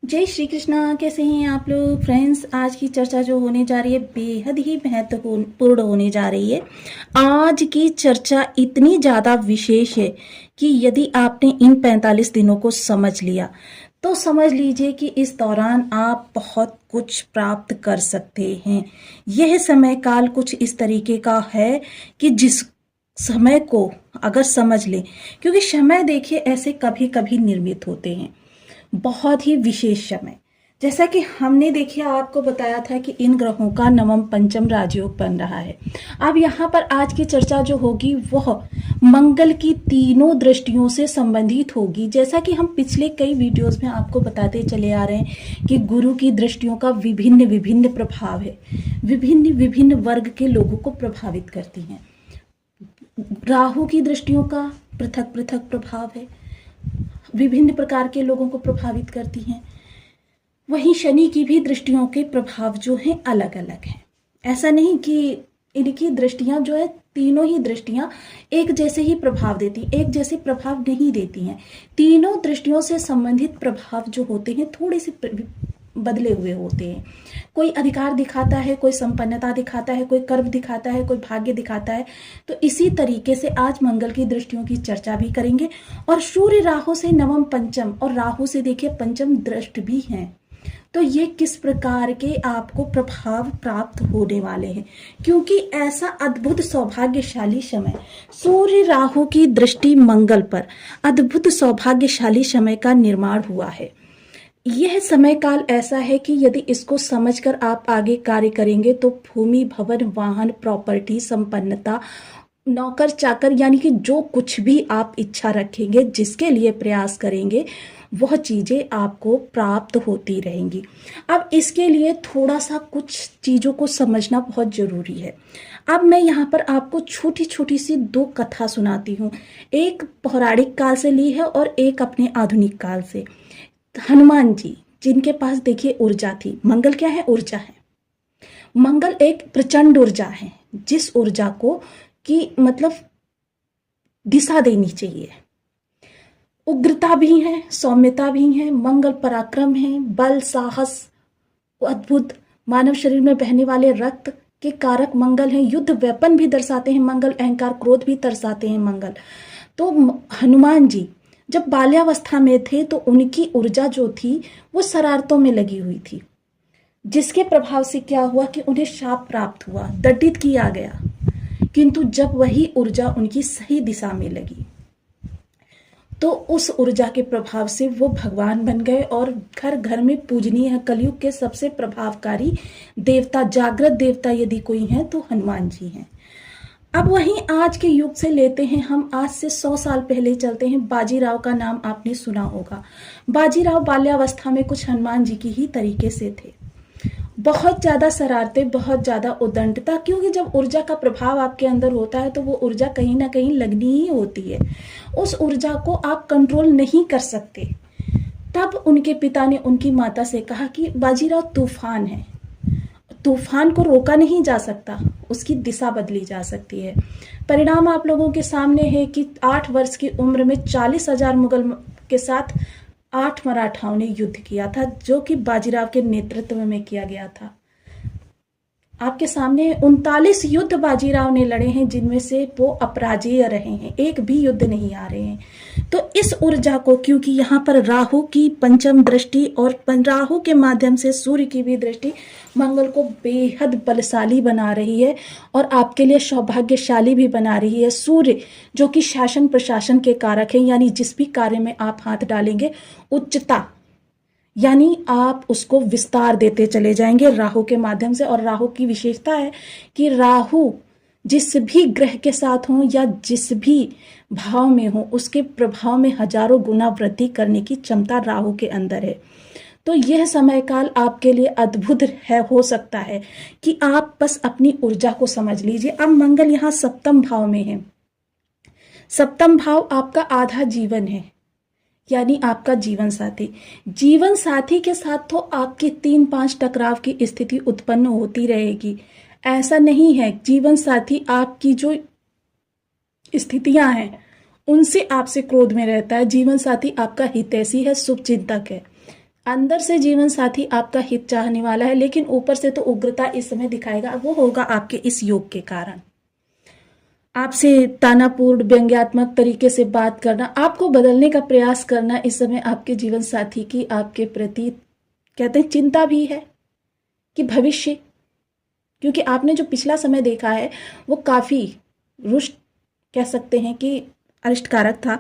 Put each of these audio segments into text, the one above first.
जय श्री कृष्णा। कैसे हैं आप लोग फ्रेंड्स। आज की चर्चा जो होने जा रही है बेहद ही महत्वपूर्ण होने जा रही है। आज की चर्चा इतनी ज़्यादा विशेष है कि यदि आपने इन 45 दिनों को समझ लिया तो समझ लीजिए कि इस दौरान आप बहुत कुछ प्राप्त कर सकते हैं। यह समय काल कुछ इस तरीके का है कि जिस समय को अगर समझ लें, क्योंकि समय देखिए ऐसे कभी कभी निर्मित होते हैं, बहुत ही विशेष समय। जैसा कि हमने देखिए आपको बताया था कि इन ग्रहों का नवम पंचम राजयोग बन रहा है। अब यहाँ पर आज की चर्चा जो होगी वह मंगल की तीनों दृष्टियों से संबंधित होगी। जैसा कि हम पिछले कई वीडियोस में आपको बताते चले आ रहे हैं कि गुरु की दृष्टियों का विभिन्न विभिन्न प्रभाव है, विभिन्न विभिन्न वर्ग के लोगों को प्रभावित करती हैं। राहु की दृष्टियों का पृथक पृथक प्रभाव है, विभिन्न प्रकार के लोगों को प्रभावित करती हैं। वहीं शनि की भी दृष्टियों के प्रभाव जो हैं अलग अलग हैं। ऐसा नहीं कि इनकी दृष्टियां जो है तीनों ही दृष्टियां एक जैसे ही प्रभाव देती, एक जैसे प्रभाव नहीं देती हैं। तीनों दृष्टियों से संबंधित प्रभाव जो होते हैं थोड़े से बदले हुए होते हैं। कोई अधिकार दिखाता है, कोई संपन्नता दिखाता है, कोई कर्म दिखाता है, कोई भाग्य दिखाता है। तो इसी तरीके से आज मंगल की दृष्टियों की चर्चा भी करेंगे। और सूर्य राहु से नवम पंचम और राहु से देखिए पंचम दृष्ट भी हैं। तो ये किस प्रकार के आपको प्रभाव प्राप्त होने वाले हैं, क्योंकि ऐसा अद्भुत सौभाग्यशाली समय सूर्य राहु की दृष्टि मंगल पर अद्भुत सौभाग्यशाली समय का निर्माण हुआ है। यह समय काल ऐसा है कि यदि इसको समझकर आप आगे कार्य करेंगे तो भूमि, भवन, वाहन, प्रॉपर्टी, संपन्नता, नौकर चाकर, यानी कि जो कुछ भी आप इच्छा रखेंगे, जिसके लिए प्रयास करेंगे, वह चीजें आपको प्राप्त होती रहेंगी। अब इसके लिए थोड़ा सा कुछ चीजों को समझना बहुत जरूरी है। अब मैं यहाँ पर आपको छोटी छोटी सी दो कथा सुनाती हूँ। एक पौराणिक काल से ली है और एक अपने आधुनिक काल से। हनुमान जी जिनके पास देखिए ऊर्जा थी। मंगल क्या है? ऊर्जा है। मंगल एक प्रचंड ऊर्जा है, जिस ऊर्जा को की मतलब दिशा देनी चाहिए। उग्रता भी है, सौम्यता भी है। मंगल पराक्रम है, बल, साहस, अद्भुत मानव शरीर में बहने वाले रक्त के कारक मंगल हैं। युद्ध वेपन भी दर्शाते हैं मंगल, अहंकार क्रोध भी दर्शाते हैं मंगल। तो हनुमान जी जब बाल्यावस्था में थे तो उनकी ऊर्जा जो थी वो शरारतों में लगी हुई थी, जिसके प्रभाव से क्या हुआ कि उन्हें शाप प्राप्त हुआ, दंडित किया गया। किंतु जब वही ऊर्जा उनकी सही दिशा में लगी तो उस ऊर्जा के प्रभाव से वो भगवान बन गए और घर घर में पूजनीय है। कलयुग के सबसे प्रभावकारी देवता, जागृत देवता यदि कोई है तो हनुमान जी हैं। अब वहीं आज के युग से लेते हैं हम, आज से 100 साल पहले चलते हैं। बाजीराव का नाम आपने सुना होगा। बाजीराव बाल्यावस्था में कुछ हनुमान जी की ही तरीके से थे। बहुत ज्यादा शरारतें, बहुत ज्यादा उदंडता, क्योंकि जब ऊर्जा का प्रभाव आपके अंदर होता है तो वो ऊर्जा कहीं ना कहीं लगनी ही होती है। उस ऊर्जा को आप कंट्रोल नहीं कर सकते। तब उनके पिता ने उनकी माता से कहा कि बाजीराव तूफान है, तूफान को रोका नहीं जा सकता, उसकी दिशा बदली जा सकती है। परिणाम आप लोगों के सामने है कि 8 वर्ष की उम्र में 40,000 मुगल के साथ 8 मराठाओं ने युद्ध किया था, जो कि बाजीराव के नेतृत्व में किया गया था। आपके सामने 39 युद्ध बाजीराव ने लड़े हैं, जिनमें से वो अपराजेय रहे हैं, एक भी युद्ध नहीं आ रहे हैं। तो इस ऊर्जा को, क्योंकि यहाँ पर राहु की पंचम दृष्टि और राहु के माध्यम से सूर्य की भी दृष्टि मंगल को बेहद बलशाली बना रही है और आपके लिए सौभाग्यशाली भी बना रही है। सूर्य जो कि शासन प्रशासन के कारक है, यानी जिस भी कार्य में आप हाथ डालेंगे उच्चता, यानी आप उसको विस्तार देते चले जाएंगे राहु के माध्यम से। और राहु की विशेषता है कि राहु जिस भी ग्रह के साथ हो या जिस भी भाव में हो, उसके प्रभाव में हजारों गुना वृद्धि करने की क्षमता राहु के अंदर है। तो यह समय काल आपके लिए अद्भुत है, हो सकता है कि आप बस अपनी ऊर्जा को समझ लीजिए। अब मंगल यहाँ सप्तम भाव में है। सप्तम भाव आपका आधा जीवन है, यानी आपका जीवन साथी। जीवन साथी के साथ तो आपकी 3-5 टकराव की स्थिति उत्पन्न होती रहेगी। ऐसा नहीं है, जीवन साथी आपकी जो स्थितियां हैं उनसे आपसे क्रोध में रहता है। जीवन साथी आपका हितैषी है, शुभचिंतक है, अंदर से जीवन साथी आपका हित चाहने वाला है, लेकिन ऊपर से तो उग्रता इस समय दिखाएगा। वो होगा आपके इस योग के कारण। आपसे तानापूर्ण व्यंग्यात्मक तरीके से बात करना, आपको बदलने का प्रयास करना, इस समय आपके जीवन साथी की आपके प्रति कहते हैं चिंता भी है कि भविष्य, क्योंकि आपने जो पिछला समय देखा है वो काफी रुष्ट कह सकते हैं कि अरिष्टकारक था।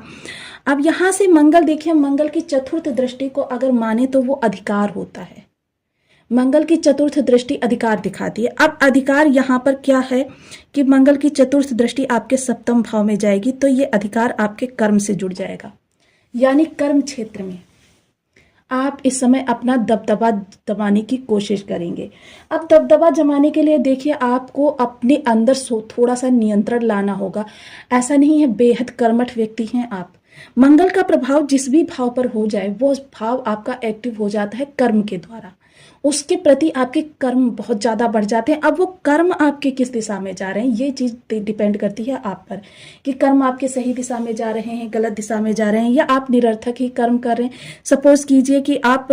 अब यहां से मंगल देखिए, मंगल की चतुर्थ दृष्टि को अगर माने तो वो अधिकार होता है। मंगल की चतुर्थ दृष्टि अधिकार दिखाती है। अब अधिकार यहाँ पर क्या है कि मंगल की चतुर्थ दृष्टि आपके सप्तम भाव में जाएगी, तो ये अधिकार आपके कर्म से जुड़ जाएगा, यानी कर्म क्षेत्र में आप इस समय अपना दबदबा जमाने की कोशिश करेंगे। अब दबदबा जमाने के लिए देखिए, आपको अपने अंदर थोड़ा सा नियंत्रण लाना होगा। ऐसा नहीं है बेहद कर्मठ व्यक्ति हैं आप। मंगल का प्रभाव जिस भी भाव पर हो जाए, वो भाव आपका एक्टिव हो जाता है कर्म के द्वारा। उसके प्रति आपके कर्म बहुत ज्यादा बढ़ जाते हैं। अब वो कर्म आपके किस दिशा में जा रहे हैं, ये चीज डिपेंड करती है आप पर कि कर्म आपके सही दिशा में जा रहे हैं, गलत दिशा में जा रहे हैं, या आप निरर्थक ही कर्म कर रहे हैं। सपोज कीजिए कि आप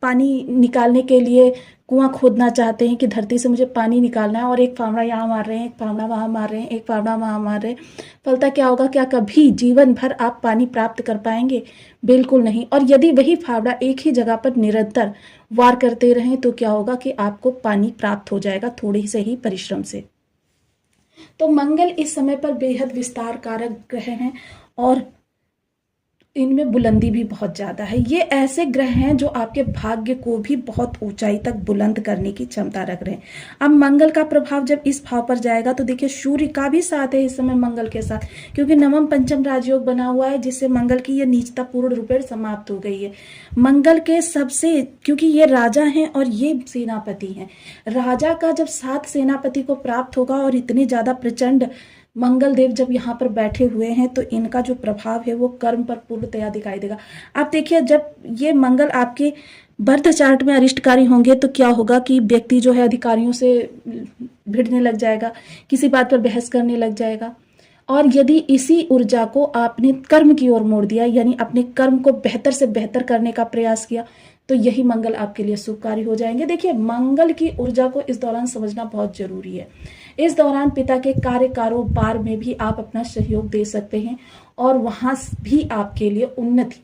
पानी निकालने के लिए कुआं खोदना चाहते हैं कि धरती से मुझे पानी निकालना है, और एक फावड़ा यहाँ मार रहे हैं, एक फावड़ा वहां मार रहे हैं, एक फावड़ा वहां मार रहे हैं। फलता क्या होगा? क्या कभी जीवन भर आप पानी प्राप्त कर पाएंगे? बिल्कुल नहीं। और यदि वही फावड़ा एक ही जगह पर निरंतर वार करते रहें तो क्या होगा कि आपको पानी प्राप्त हो जाएगा थोड़े से ही परिश्रम से। तो मंगल इस समय पर बेहद विस्तार कारक ग्रह हैं और इनमें बुलंदी भी बहुत ज्यादा है। ये ऐसे ग्रह हैं जो आपके भाग्य को भी बहुत ऊंचाई तक बुलंद करने की क्षमता रख रहे हैं। अब मंगल का प्रभाव जब इस भाव पर जाएगा तो देखिए सूर्य का भी साथ है इस समय मंगल के साथ, क्योंकि नवम पंचम राजयोग बना हुआ है, जिससे मंगल की ये नीचता पूर्ण रूपेण समाप्त हो गई है। मंगल के सबसे, क्योंकि ये राजा हैं और ये सेनापति हैं, राजा का जब साथ सेनापति को प्राप्त होगा और इतने ज्यादा प्रचंड मंगल देव जब यहाँ पर बैठे हुए हैं, तो इनका जो प्रभाव है वो कर्म पर पूर्णतया दिखाई देगा। आप देखिए, जब ये मंगल आपके बर्थ चार्ट में अरिष्टकारी होंगे तो क्या होगा कि व्यक्ति जो है अधिकारियों से भिड़ने लग जाएगा, किसी बात पर बहस करने लग जाएगा। और यदि इसी ऊर्जा को आपने कर्म की ओर मोड़ दिया, यानी अपने कर्म को बेहतर से बेहतर करने का प्रयास किया, तो यही मंगल आपके लिए शुभकारी हो जाएंगे। देखिए, मंगल की ऊर्जा को इस दौरान समझना बहुत जरूरी है। इस दौरान पिता के कार्य कारोबार में भी आप अपना सहयोग दे सकते हैं और वहां भी आपके लिए उन्नति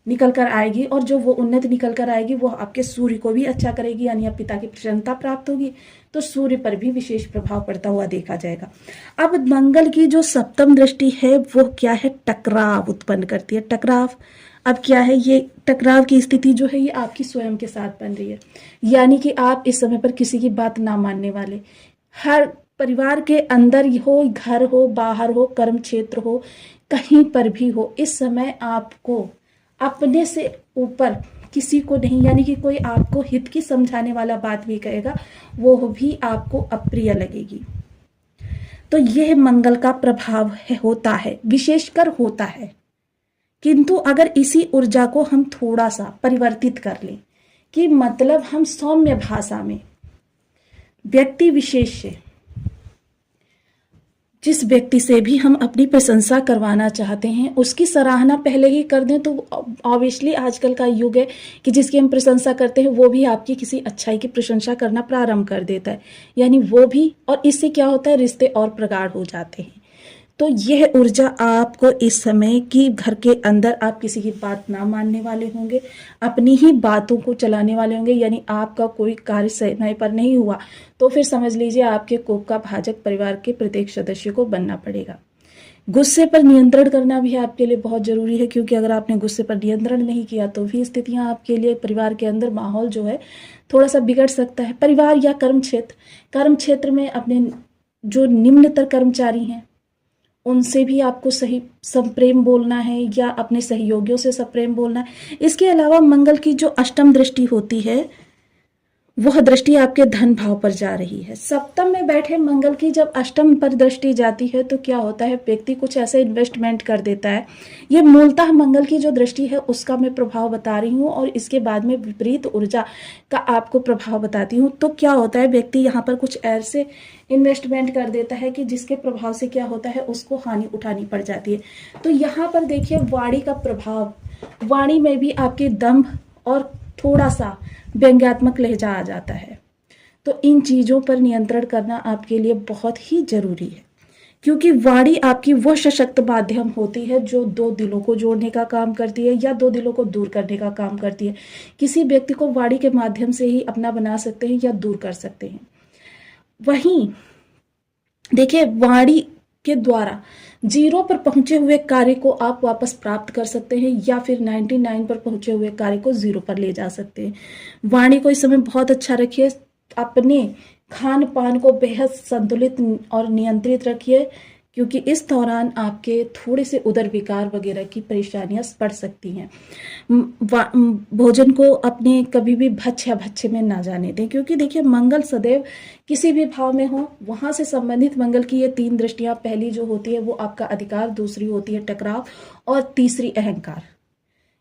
निकल कर आएगी, और जो वो उन्नति निकल कर आएगी वो आपके सूर्य को भी अच्छा करेगी, यानी अब पिता की प्रसन्नता प्राप्त होगी, तो सूर्य पर भी विशेष प्रभाव पड़ता हुआ देखा जाएगा। अब मंगल की जो सप्तम दृष्टि है वो क्या है? टकराव उत्पन्न करती है। टकराव अब क्या है? ये टकराव की स्थिति जो है ये आपकी स्वयं के साथ बन रही है, यानी कि आप इस समय पर किसी की बात ना मानने वाले, हर परिवार के अंदर हो, घर हो, बाहर हो, कर्म क्षेत्र हो, कहीं पर भी हो, इस समय आपको अपने से ऊपर किसी को नहीं, यानी कि कोई आपको हित की समझाने वाला बात भी कहेगा, वो भी आपको अप्रिय लगेगी। तो यह मंगल का प्रभाव होता है, विशेषकर होता है। किंतु अगर इसी ऊर्जा को हम थोड़ा सा परिवर्तित कर लें, कि मतलब हम सौम्य भाषा में व्यक्ति विशेष से, जिस व्यक्ति से भी हम अपनी प्रशंसा करवाना चाहते हैं उसकी सराहना पहले ही कर दें, तो ऑब्वियसली आजकल का युग है कि जिसकी हम प्रशंसा करते हैं वो भी आपकी किसी अच्छाई की प्रशंसा करना प्रारंभ कर देता है, यानी वो भी, और इससे क्या होता है, रिश्ते और प्रगाढ़ हो जाते हैं। तो यह ऊर्जा आपको इस समय की घर के अंदर आप किसी की बात ना मानने वाले होंगे, अपनी ही बातों को चलाने वाले होंगे, यानी आपका कोई कार्य समय पर नहीं हुआ तो फिर समझ लीजिए आपके कोप का भाजक परिवार के प्रत्येक सदस्य को बनना पड़ेगा। गुस्से पर नियंत्रण करना भी आपके लिए बहुत जरूरी है, क्योंकि अगर आपने गुस्से पर नियंत्रण नहीं किया तो भी स्थितियां आपके लिए परिवार के अंदर माहौल जो है थोड़ा सा बिगड़ सकता है। परिवार या कर्म क्षेत्र में अपने जो निम्नतर कर्मचारी हैं उनसे भी आपको सही संप्रेम बोलना है, या अपने सहयोगियों से संप्रेम बोलना है। इसके अलावा मंगल की जो अष्टम दृष्टि होती है वह दृष्टि आपके धन भाव पर जा रही है। सप्तम में बैठे मंगल की जब अष्टम पर दृष्टि जाती है तो क्या होता है, व्यक्ति कुछ ऐसे इन्वेस्टमेंट कर देता है। ये मूलतः मंगल की जो दृष्टि है उसका मैं प्रभाव बता रही हूँ, और इसके बाद में विपरीत ऊर्जा का आपको प्रभाव बताती हूँ। तो क्या होता है, व्यक्ति यहाँ पर कुछ ऐसे इन्वेस्टमेंट कर देता है कि जिसके प्रभाव से क्या होता है, उसको हानि उठानी पड़ जाती है। तो यहाँ पर देखिए वाणी का प्रभाव, वाणी में भी आपके दंभ और थोड़ा सा व्यंग्यात्मक लहजा आ जाता है। तो इन चीज़ों पर नियंत्रण करना आपके लिए बहुत ही जरूरी है, क्योंकि वाणी आपकी वह सशक्त माध्यम होती है जो दो दिलों को जोड़ने का काम करती है या दो दिलों को दूर करने का काम करती है। किसी व्यक्ति को वाणी के माध्यम से ही अपना बना सकते हैं या दूर कर सकते हैं। वहीं देखिए, वाणी के द्वारा 0 पर पहुंचे हुए कार्य को आप वापस प्राप्त कर सकते हैं या फिर 99 पर पहुंचे हुए कार्य को 0 पर ले जा सकते हैं। वाणी को इस समय बहुत अच्छा रखिए, अपने खान पान को बेहद संतुलित और नियंत्रित रखिए, क्योंकि इस दौरान आपके थोड़े से उदर विकार वगैरह की परेशानियां बढ़ सकती हैं। भोजन को अपने कभी भी भक्ष या भक्ष्य में ना जाने दें, क्योंकि देखिए मंगल सदैव किसी भी भाव में हो, वहां से संबंधित मंगल की ये 3 दृष्टियां, पहली जो होती है वो आपका अधिकार, दूसरी होती है टकराव और तीसरी अहंकार।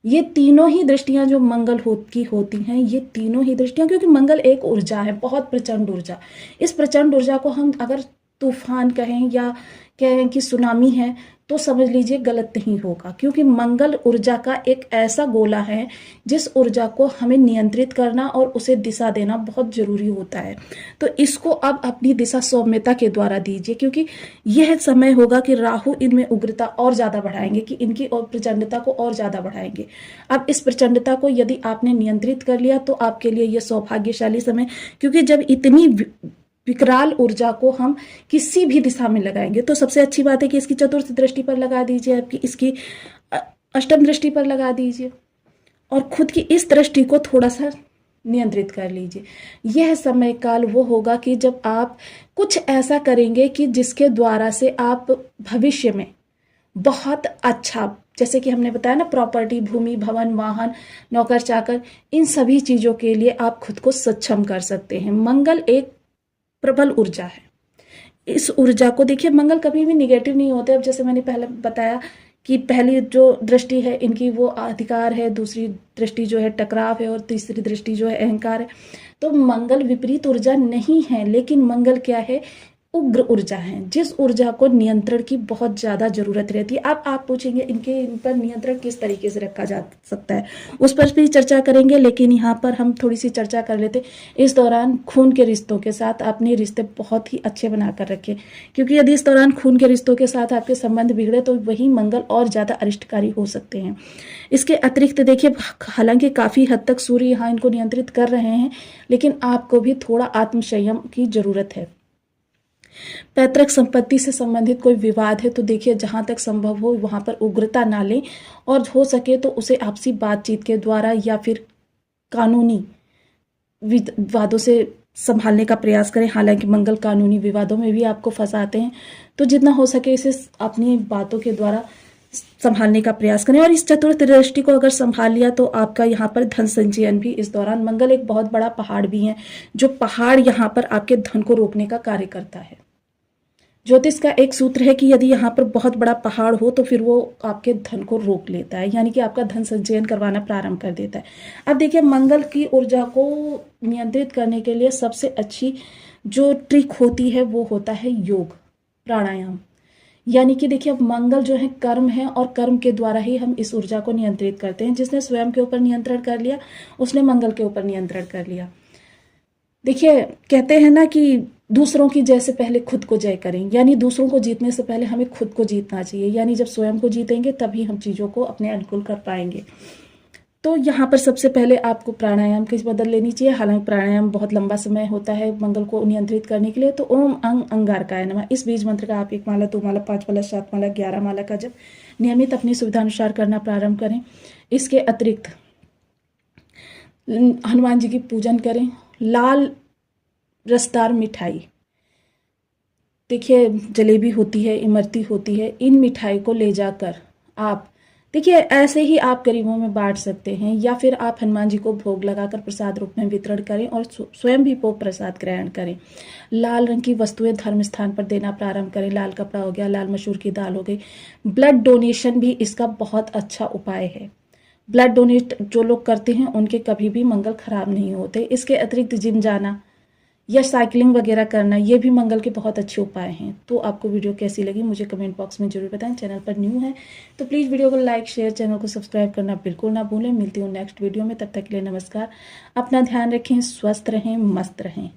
ये तीनों ही दृष्टियां जो मंगल की होती हैं, ये तीनों ही दृष्टियां, क्योंकि मंगल एक ऊर्जा है, बहुत प्रचंड ऊर्जा। इस प्रचंड ऊर्जा को हम अगर तूफान कहें या कहें कि सुनामी है तो समझ लीजिए गलत नहीं होगा, क्योंकि मंगल ऊर्जा का एक ऐसा गोला है जिस ऊर्जा को हमें नियंत्रित करना और उसे दिशा देना बहुत जरूरी होता है। तो इसको अब अपनी दिशा सौम्यता के द्वारा दीजिए, क्योंकि यह समय होगा कि राहु इनमें उग्रता और ज्यादा बढ़ाएंगे, कि इनकी और प्रचंडता को और ज्यादा बढ़ाएंगे। अब इस प्रचंडता को यदि आपने नियंत्रित कर लिया तो आपके लिए यह सौभाग्यशाली समय, क्योंकि जब इतनी विकराल ऊर्जा को हम किसी भी दिशा में लगाएंगे तो सबसे अच्छी बात है कि इसकी चतुर्थ दृष्टि पर लगा दीजिए, आपकी इसकी अष्टम दृष्टि पर लगा दीजिए और खुद की इस दृष्टि को थोड़ा सा नियंत्रित कर लीजिए। यह समय काल वो होगा कि जब आप कुछ ऐसा करेंगे कि जिसके द्वारा से आप भविष्य में बहुत अच्छा, जैसे कि हमने बताया ना, प्रॉपर्टी, भूमि, भवन, वाहन, नौकर चाकर, इन सभी चीजों के लिए आप खुद को सक्षम कर सकते हैं। मंगल एक प्रबल ऊर्जा है। इस ऊर्जा को देखिए, मंगल कभी भी निगेटिव नहीं होते। अब जैसे मैंने पहले बताया कि पहली जो दृष्टि है इनकी वो अधिकार है, दूसरी दृष्टि जो है टकराव है और तीसरी दृष्टि जो है अहंकार है। तो मंगल विपरीत ऊर्जा नहीं है, लेकिन मंगल क्या है, उग्र ऊर्जा है, जिस ऊर्जा को नियंत्रण की बहुत ज्यादा जरूरत रहती है। अब आप पूछेंगे इन पर नियंत्रण किस तरीके से रखा जा सकता है, उस पर भी चर्चा करेंगे, लेकिन यहाँ पर हम थोड़ी सी चर्चा कर लेते। इस दौरान खून के रिश्तों के साथ अपने रिश्ते बहुत ही अच्छे बनाकर रखें, क्योंकि यदि इस दौरान खून के रिश्तों के साथ आपके संबंध बिगड़े तो वही मंगल और ज्यादा अरिष्टकारी हो सकते हैं। इसके अतिरिक्त देखिए, हालांकि काफी हद तक सूर्य यहाँ इनको नियंत्रित कर रहे हैं, लेकिन आपको भी थोड़ा आत्मसंयम की जरूरत है। पैतृक संपत्ति से संबंधित कोई विवाद है तो देखिए, जहां तक संभव हो वहां पर उग्रता ना लें और हो सके तो उसे आपसी बातचीत के द्वारा या फिर कानूनी विवादों से संभालने का प्रयास करें। हालांकि मंगल कानूनी विवादों में भी आपको फंसाते हैं, तो जितना हो सके इसे अपनी बातों के द्वारा संभालने का प्रयास करें। और इस चतुर्थ दृष्टि को अगर संभाल लिया तो आपका यहाँ पर धन संचयन भी इस दौरान, मंगल एक बहुत बड़ा पहाड़ भी है, जो पहाड़ यहाँ पर आपके धन को रोकने का कार्य करता है। ज्योतिष का एक सूत्र है कि यदि यहाँ पर बहुत बड़ा पहाड़ हो तो फिर वो आपके धन को रोक लेता है, यानी कि आपका धन संचयन करवाना प्रारंभ कर देता है। अब देखिए, मंगल की ऊर्जा को नियंत्रित करने के लिए सबसे अच्छी जो ट्रिक होती है वो होता है योग, प्राणायाम। यानी कि देखिए, अब मंगल जो है कर्म है और कर्म के द्वारा ही हम इस ऊर्जा को नियंत्रित करते हैं। जिसने स्वयं के ऊपर नियंत्रण कर लिया उसने मंगल के ऊपर नियंत्रण कर लिया। देखिए, कहते हैं ना कि दूसरों की जय से पहले खुद को जय करें, यानी दूसरों को जीतने से पहले हमें खुद को जीतना चाहिए। यानी जब स्वयं को जीतेंगे तभी हम चीजों को अपने अनुकूल कर पाएंगे। तो यहाँ पर सबसे पहले आपको प्राणायाम की मदद लेनी चाहिए। हालांकि प्राणायाम बहुत लंबा समय होता है मंगल को नियंत्रित करने के लिए। तो ओम अंग अंगारकाय नमः, इस बीज मंत्र का आप 1 माला, 2 माला, 5 माला, 7 माला, 11 माला का जब नियमित अपनी सुविधा अनुसार करना प्रारंभ करें। इसके अतिरिक्त हनुमान जी की पूजन करें। लाल रसदार मिठाई, देखिए जलेबी होती है, इमरती होती है, इन मिठाई को ले जाकर आप देखिए ऐसे ही आप गरीबों में बांट सकते हैं, या फिर आप हनुमान जी को भोग लगाकर प्रसाद रूप में वितरण करें और स्वयं भी वो प्रसाद ग्रहण करें। लाल रंग की वस्तुएं धर्म स्थान पर देना प्रारंभ करें। लाल कपड़ा हो गया, लाल मसूर की दाल हो गई। ब्लड डोनेशन भी इसका बहुत अच्छा उपाय है। ब्लड डोनेट जो लोग करते हैं उनके कभी भी मंगल खराब नहीं होते। इसके अतिरिक्त जिम जाना, या साइकिलिंग वगैरह करना, ये भी मंगल के बहुत अच्छे उपाय हैं। तो आपको वीडियो कैसी लगी मुझे कमेंट बॉक्स में जरूर बताएं। चैनल पर न्यू है तो प्लीज़ वीडियो को लाइक शेयर, चैनल को सब्सक्राइब करना बिल्कुल ना भूलें। मिलती हूँ नेक्स्ट वीडियो में, तब तक के लिए नमस्कार। अपना ध्यान रखें, स्वस्थ रहें, मस्त रहें।